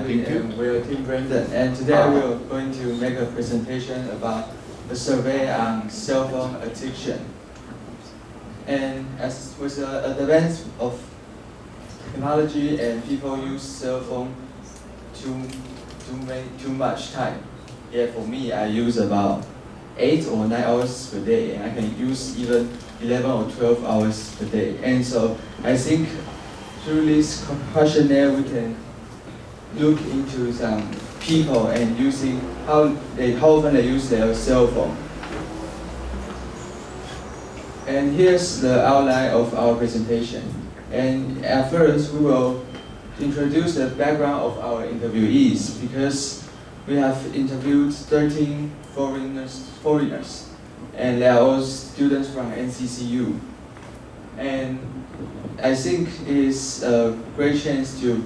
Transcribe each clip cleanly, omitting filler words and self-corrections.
Alvin, and we are Team Brandon. And today we are going to make a presentation about a survey on cell phone addiction. And as with the advance of technology and people use cell phone too much time. Yeah, for me, I use about 8 or 9 hours per day, and I can use even 11 or 12 hours per day. And so I think through this questionnaire, we can look into some people and using how often they use their cell phone. And here's the outline of our presentation. And at first, we will introduce the background of our interviewees because we have interviewed 13 foreigners, and they are all students from NCCU. And I think it is a great chance to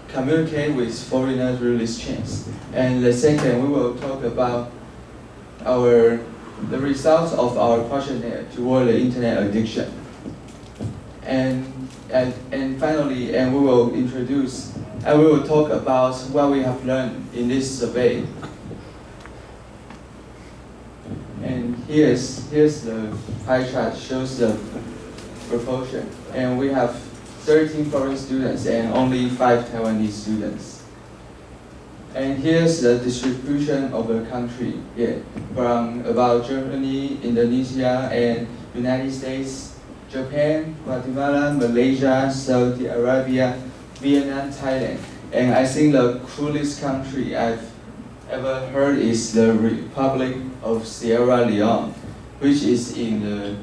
communicate with foreigners through this chance. And the second, we will talk about the results of our questionnaire toward the internet addiction. And finally, we will talk about what we have learned in this survey. And here's the pie chart, shows the proportion. And we have 13 foreign students and only 5 Taiwanese students. And here's the distribution of the country, from about Germany, Indonesia, and United States, Japan, Guatemala, Malaysia, Saudi Arabia, Vietnam, Thailand. And I think the coolest country I've ever heard is the Republic of Sierra Leone, which is in the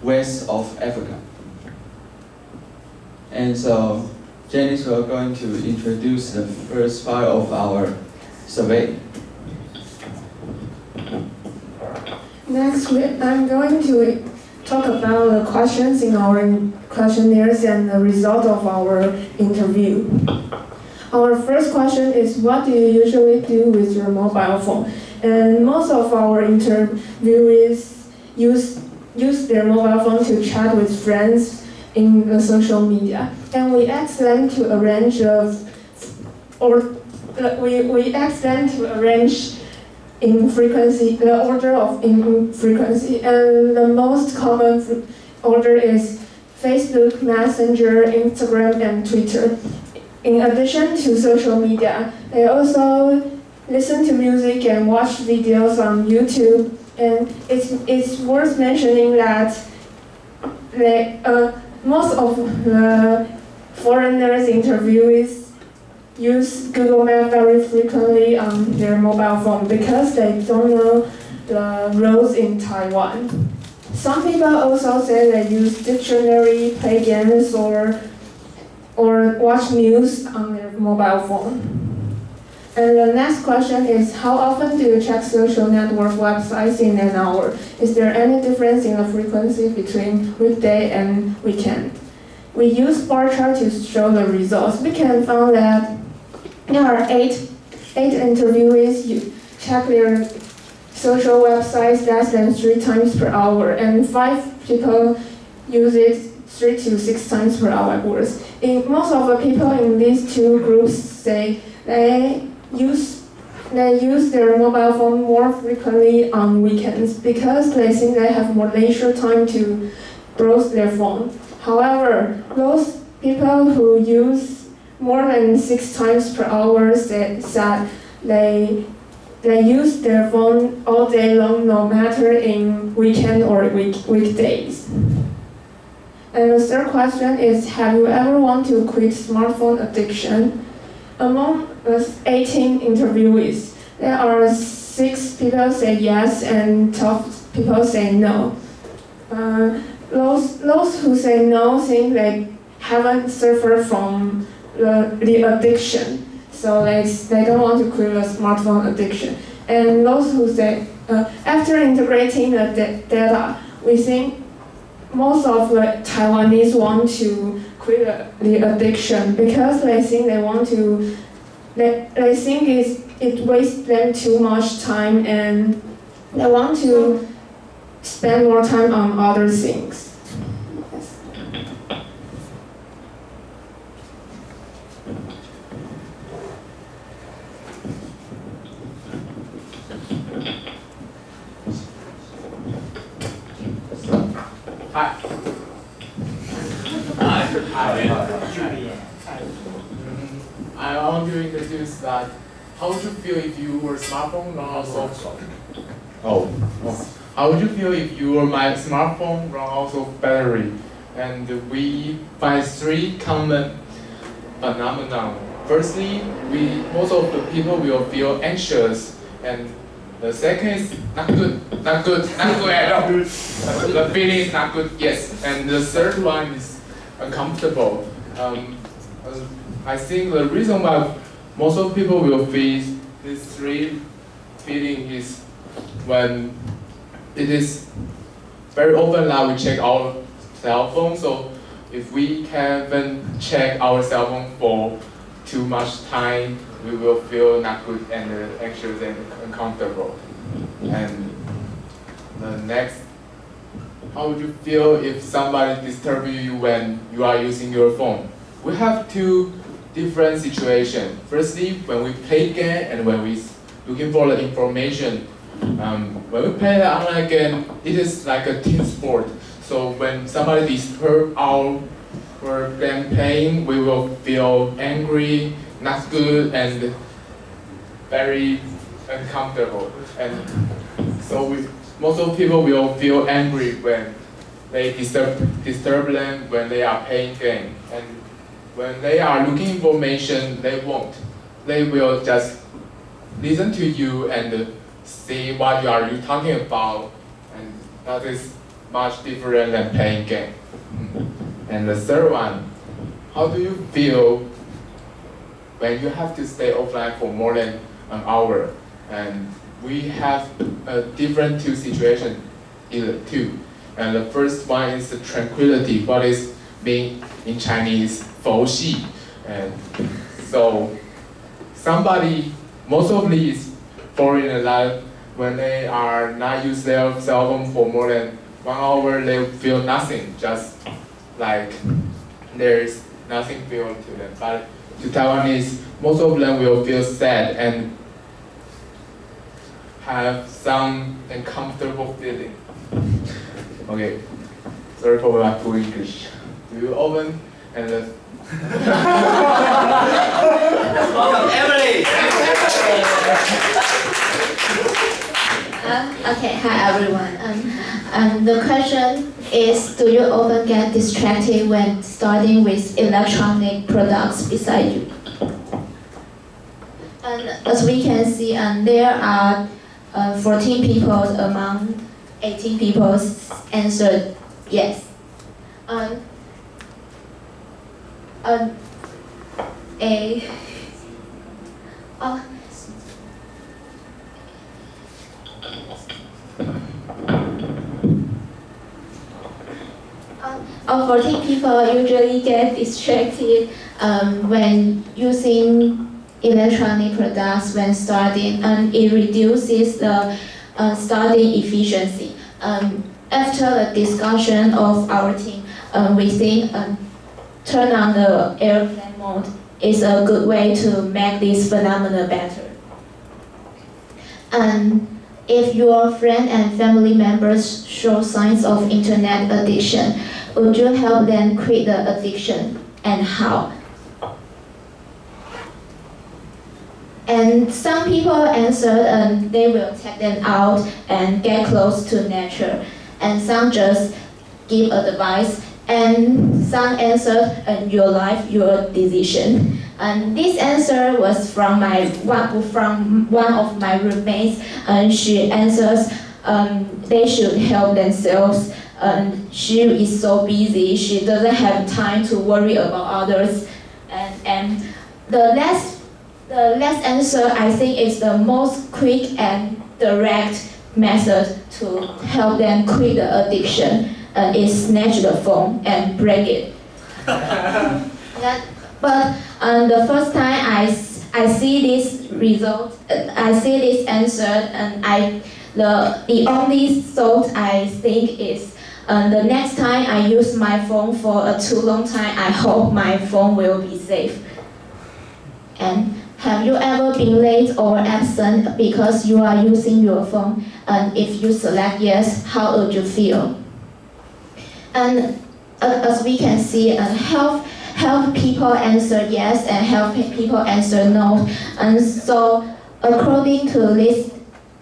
west of Africa. And so, Janice, we're going to introduce the first part of our survey. Next, I'm going to talk about the questions in our questionnaires and the result of our interview. Our first question is, what do you usually do with your mobile phone? And most of our interviewees use their mobile phone to chat with friends in the social media. And we asked them to arrange in frequency, the order of in frequency, and the most common order is Facebook, Messenger, Instagram, and Twitter. In addition to social media, they also listen to music and watch videos on YouTube. And it's worth mentioning that most of the foreigners interviewees use Google Maps very frequently on their mobile phone because they don't know the roads in Taiwan. Some people also say they use dictionary, play games, or watch news on their mobile phone. And the next question is, how often do you check social network websites in an hour? Is there any difference in the frequency between weekday and weekend? We use bar chart to show the results. We can find that there are eight interviewees who check their social websites less than 3 times per hour, and 5 people use it 3 to 6 times per hour worth. Most of the people in these two groups say they use their mobile phone more frequently on weekends because they think they have more leisure time to browse their phone. However, those people who use more than 6 times per hour said they use their phone all day long, no matter in weekend or weekdays. And the third question is, have you ever want to quit smartphone addiction? Among the 18 interviewees, there are 6 people say yes and 12 people say no. Those who say no think they haven't suffered from the addiction, so they don't want to quit the smartphone addiction. And those who say, after integrating the data, we think most of the Taiwanese want to quit the addiction because they think they think it wastes them too much time, and they want to spend more time on other things. Hi. I want to introduce that. How would you feel if your smartphone run also? How would you feel if your my smartphone run also battery? And we find three common phenomena. Firstly, most of the people will feel anxious, and the second is not good at all. The feeling is not good, yes. And the third one is uncomfortable. I think the reason why most of people will face these three feelings is when it is very often that we check our cell phone. So if we haven't checked our cell phone for too much time, we will feel not good and anxious and uncomfortable. And the next, how would you feel if somebody disturbs you when you are using your phone? We have two different situations. Firstly, when we play game and when we looking for the information. When we play the online game, it is like a team sport. So when somebody disturbs our game playing, we will feel angry, not good, and very uncomfortable. And so most of people will feel angry when they disturb them when they are playing game. And when they are looking information, they won't. They will just listen to you and see what you are talking about, and that is much different than playing game. And the third one, how do you feel when you have to stay offline for more than an hour? And we have a different two situations, either two. And the first one is the tranquility, what is mean in Chinese, 佛系. And so most of these foreign life, when they are not use their cell phone for more than 1 hour, they feel nothing, just like there is nothing feel to them. But to Taiwanese, most of them will feel sad and have some uncomfortable feeling. Okay, sorry for my poor English. Do you open and Welcome, Emily. Okay, hi everyone. The question is, do you often get distracted when starting with electronic products beside you? And as we can see, there are 14 people among 18 people answered yes. Of 14 people usually get distracted when using electronic products when starting, and it reduces the studying efficiency. After the discussion of our team, we think turn on the airplane mode is a good way to make this phenomenon better. And if your friend and family members show signs of internet addiction, would you help them quit the addiction, and how? And some people answered they will take them out and get close to nature, and some just give advice, and some answered your life, your decision. And this answer was from one of my roommates, and she answers they should help themselves. She is so busy, she doesn't have time to worry about others. And the last answer, I think, is the most quick and direct method to help them quit the addiction. Is snatch the phone and break it. But the first time I see this result, I see this answer, and the only thought I think is, the next time I use my phone for a too long time, I hope my phone will be safe. And have you ever been late or absent because you are using your phone? And if you select yes, how would you feel? And as we can see, half people answer yes and half people answer no. And so according to this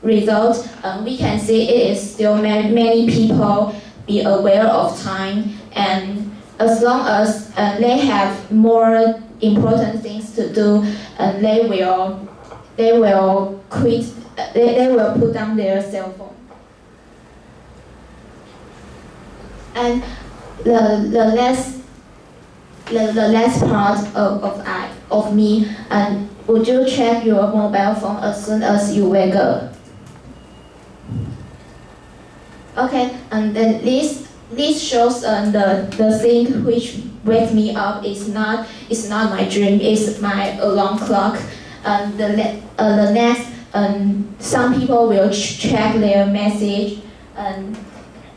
result, we can see it is still many people be aware of time, and as long as they have more important things to do, they will quit. They will put down their cell phone. And the last part of me, and would you check your mobile phone as soon as you wake up? Okay, and then this shows the thing which wakes me up is not my dream, it's my alarm clock. And the next, some people will check their message, and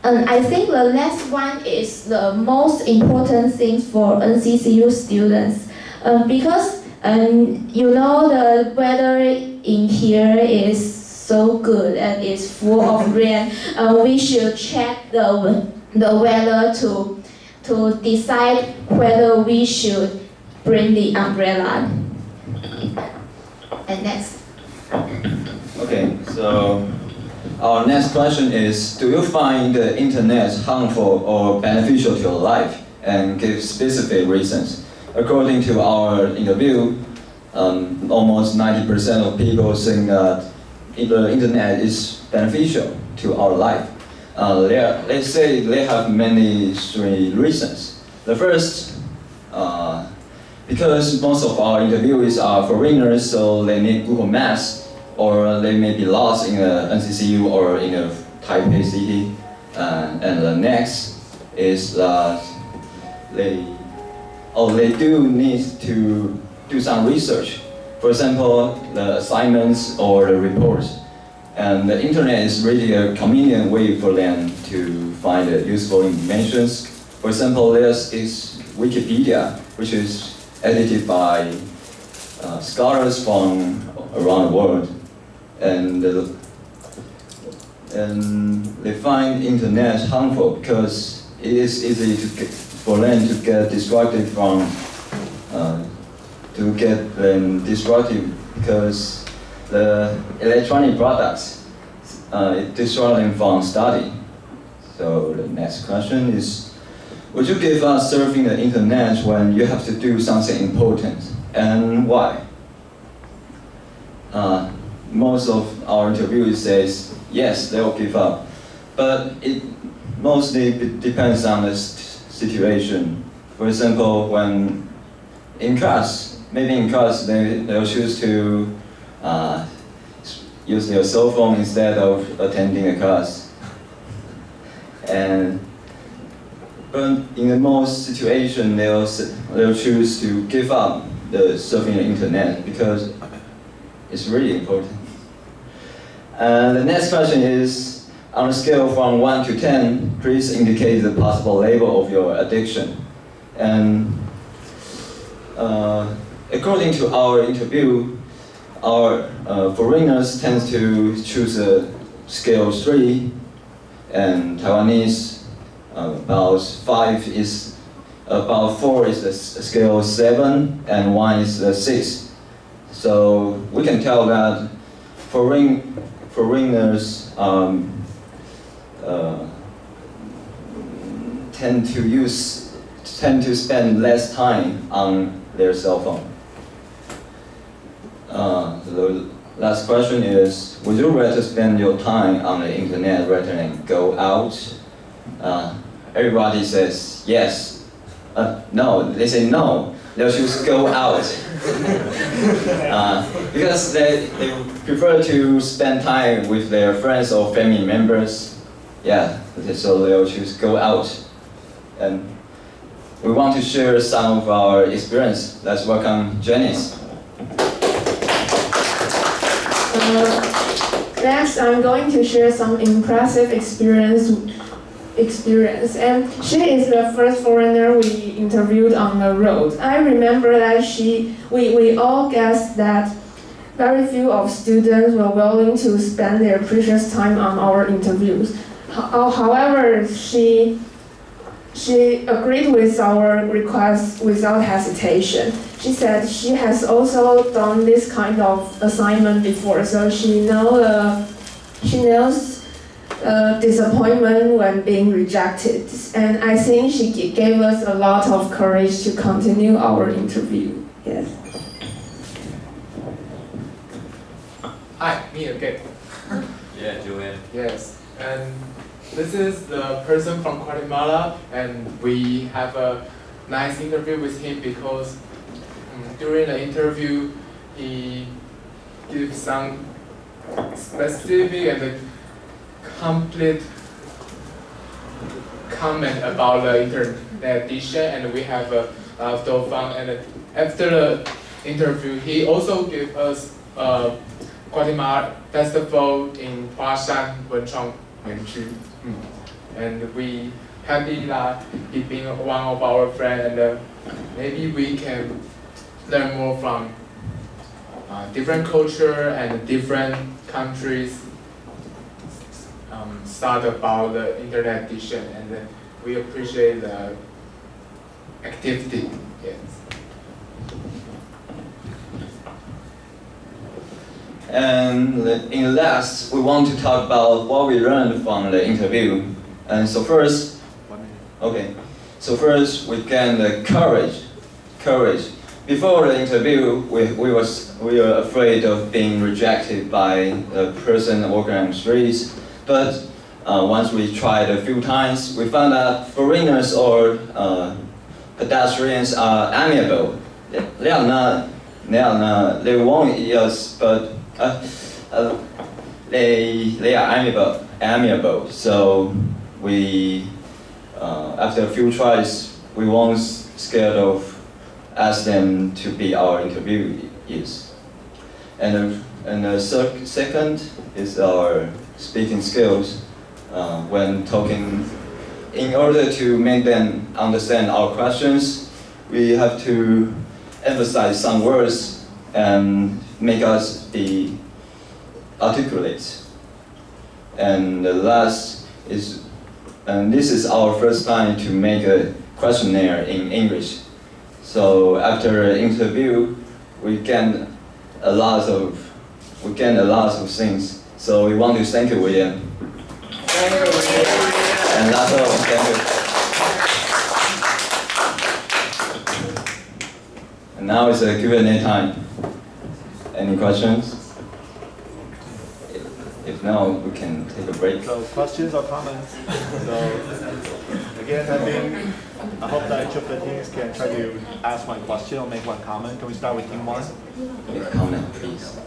I think the last one is the most important thing for NCCU students, because you know the weather in here is so good and it's full of rain. We should check the weather to decide whether we should bring the umbrella. And next. Okay, so our next question is, do you find the internet harmful or beneficial to your life? And give specific reasons. According to our interview, almost 90% of people think that the internet is beneficial to our life. Let's say they have three reasons. The first, because most of our interviewees are foreigners, so they need Google Maps, or they may be lost in a NCCU or in a Taipei city. And the next is that they do need to do some research. For example, the assignments or the reports. And the internet is really a convenient way for them to find useful information. For example, there is Wikipedia, which is edited by scholars from around the world. And they find internet harmful because it is easy for them to get distracted because the electronic products distract them from study. So the next question is, would you give up surfing the internet when you have to do something important, and why? Most of our interviewees says yes, they will give up, but it mostly depends on the situation. For example, when in class, they'll choose to use their cell phone instead of attending a class. But in the most situation, they'll choose to give up the surfing the internet because it's really important. The next question is, on a scale from 1 to 10, please indicate the possible level of your addiction. And according to our interview, our foreigners tend to choose a scale 3, and Taiwanese about 4 is a scale 7, and 1 is a 6. So we can tell that foreigners tend to spend less time on their cell phone. The last question is, would you rather spend your time on the internet rather than go out? Everybody says yes. No, they say no. They'll choose go out. Because they prefer to spend time with their friends or family members. Yeah, so they'll choose go out. And we want to share some of our experience. Let's welcome Janice. Next, I'm going to share some impressive experience, and she is the first foreigner we interviewed on the road. I remember that we all guessed that very few of students were willing to spend their precious time on our interviews. However, she She agreed with our request without hesitation. She said she has also done this kind of assignment before, so she knows disappointment when being rejected. And I think she gave us a lot of courage to continue our interview. Yes. Hi, me again. Yeah, Joanne. Yes, and this is the person from Guatemala, and we have a nice interview with him because during the interview he gives some specific and complete comment about the internet edition, and we have a lot of fun. And after the interview, he also gave us a Guatemala festival in Huashan, Wenchuan, Wenchu. And we happy that he being one of our friends, and maybe we can learn more from different culture and different countries. Start about the internet edition, and we appreciate the activity. Yes. And in last, we want to talk about what we learned from the interview. And so first, we gained the courage. Before the interview, we were afraid of being rejected by the person walking on the streets. But once we tried a few times, we found that foreigners or pedestrians are amiable. They won't eat us, but they are amiable. So we, after a few tries, we weren't scared of ask them to be our interviewees. And the second is our speaking skills. When talking, in order to make them understand our questions, we have to emphasize some words and make us be articulate. And the last is, and this is our first time to make a questionnaire in English. So after the interview, we gained a lot of things. So we want to thank you, William. Thank you. And that's all. Thank you. And now it's a Q&A time. Any questions? If no, we can take a break. So questions or comments? So again, I hope that each of the teams can try to ask one question or make one comment. Can we start with team one? Make a comment, please.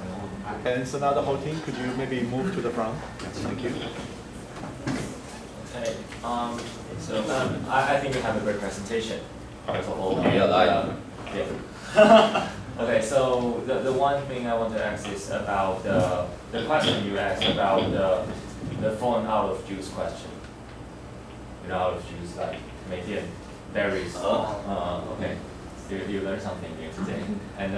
And so now the whole team, could you maybe move to the front? Thank you. Okay. I think you have a great presentation. First of all. Yeah. Okay. So the one thing I want to ask is about the question you asked about the phone out of juice question. Out of juice, like Meidian berries. Okay. You learned something new today. And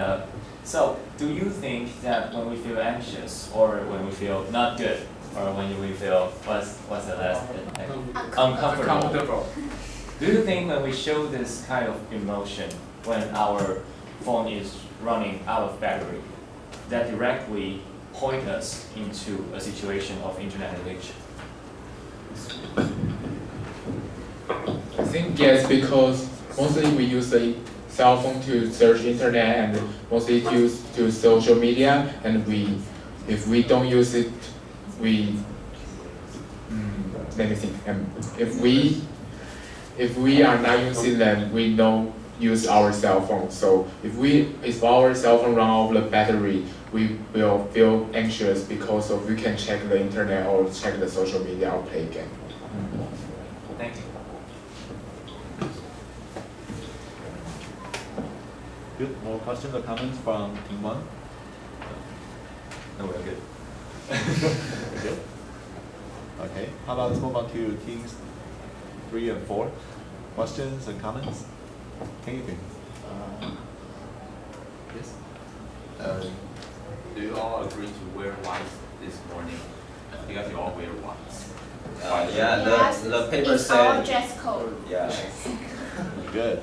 so, do you think that when we feel anxious, or when we feel not good, or when we feel what's the last uncomfortable? Do you think when we show this kind of emotion when our phone is running out of battery, that directly point us into a situation of internet addiction? I think yes, because mostly we use the cell phone to search internet and mostly to social media, and if we don't use it, let me think. If we are not using them, we don't use our cell phone. So if our cell phone run out of the battery, we will feel anxious because we can check the internet or check the social media or play game. Thank you. Good. More questions or comments from team one? No, we're good. We're good. Okay. How about let's move on to teams 3 and 4. Questions and comments? Anything? Yes. Do you all agree to wear white this morning? Because you all wear white. Yeah, the paper It's our said, dress code. yeah, Good.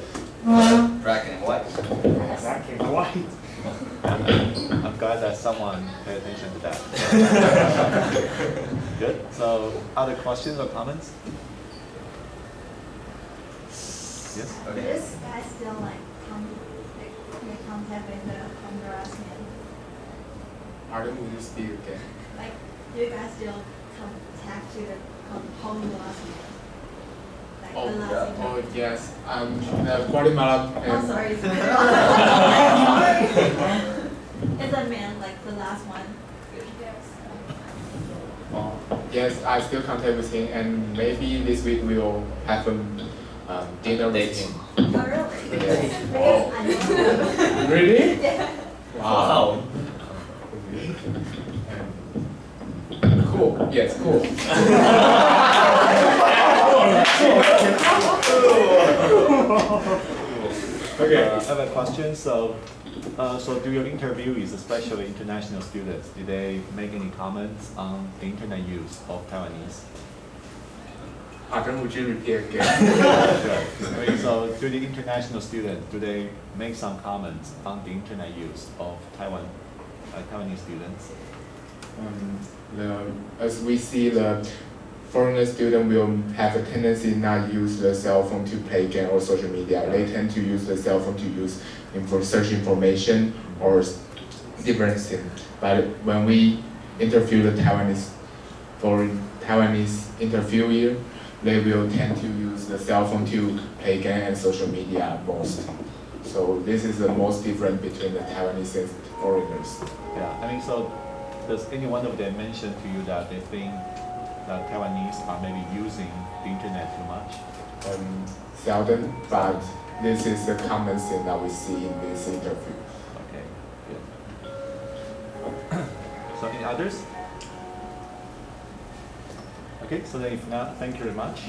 black and white. Black and white. I'm glad that someone paid attention to that. Good. So, other questions or comments? Yes. Okay. This guy still make contact with the harassment. Pardon, would you speak again? Like, you guys still contact to the harassment. Like Oh, the last yeah. interview. Oh, yes. Guatemala. Oh, sorry. Sorry. It's a man, like the last one. Yes, I still contact with him, and maybe this week we will have a dinner with Date. him. Oh, really? Yes. Because I know. Really? Yeah. Wow. Cool. Yes, cool. Okay. I have a question. So do your interviewees, especially international students, did they make any comments on the internet use of Taiwanese? Pardon, would you repeat again? Sure. So do the international students, do they make some comments on the internet use of Taiwanese students? As we see, the foreigner student will have a tendency not use the cell phone to play game or social media. They tend to use the cell phone to use search information or different things. But when we interview the Taiwanese interviewer, they will tend to use the cell phone to play game and social media most. So this is the most difference between the Taiwanese and foreigners. Yeah, I mean, so does any one of them mention to you that they think that Taiwanese are maybe using the internet too much? Seldom, but this is a common thing that we see in this interview. Okay, good. So any others? Okay, so then if not, thank you very much.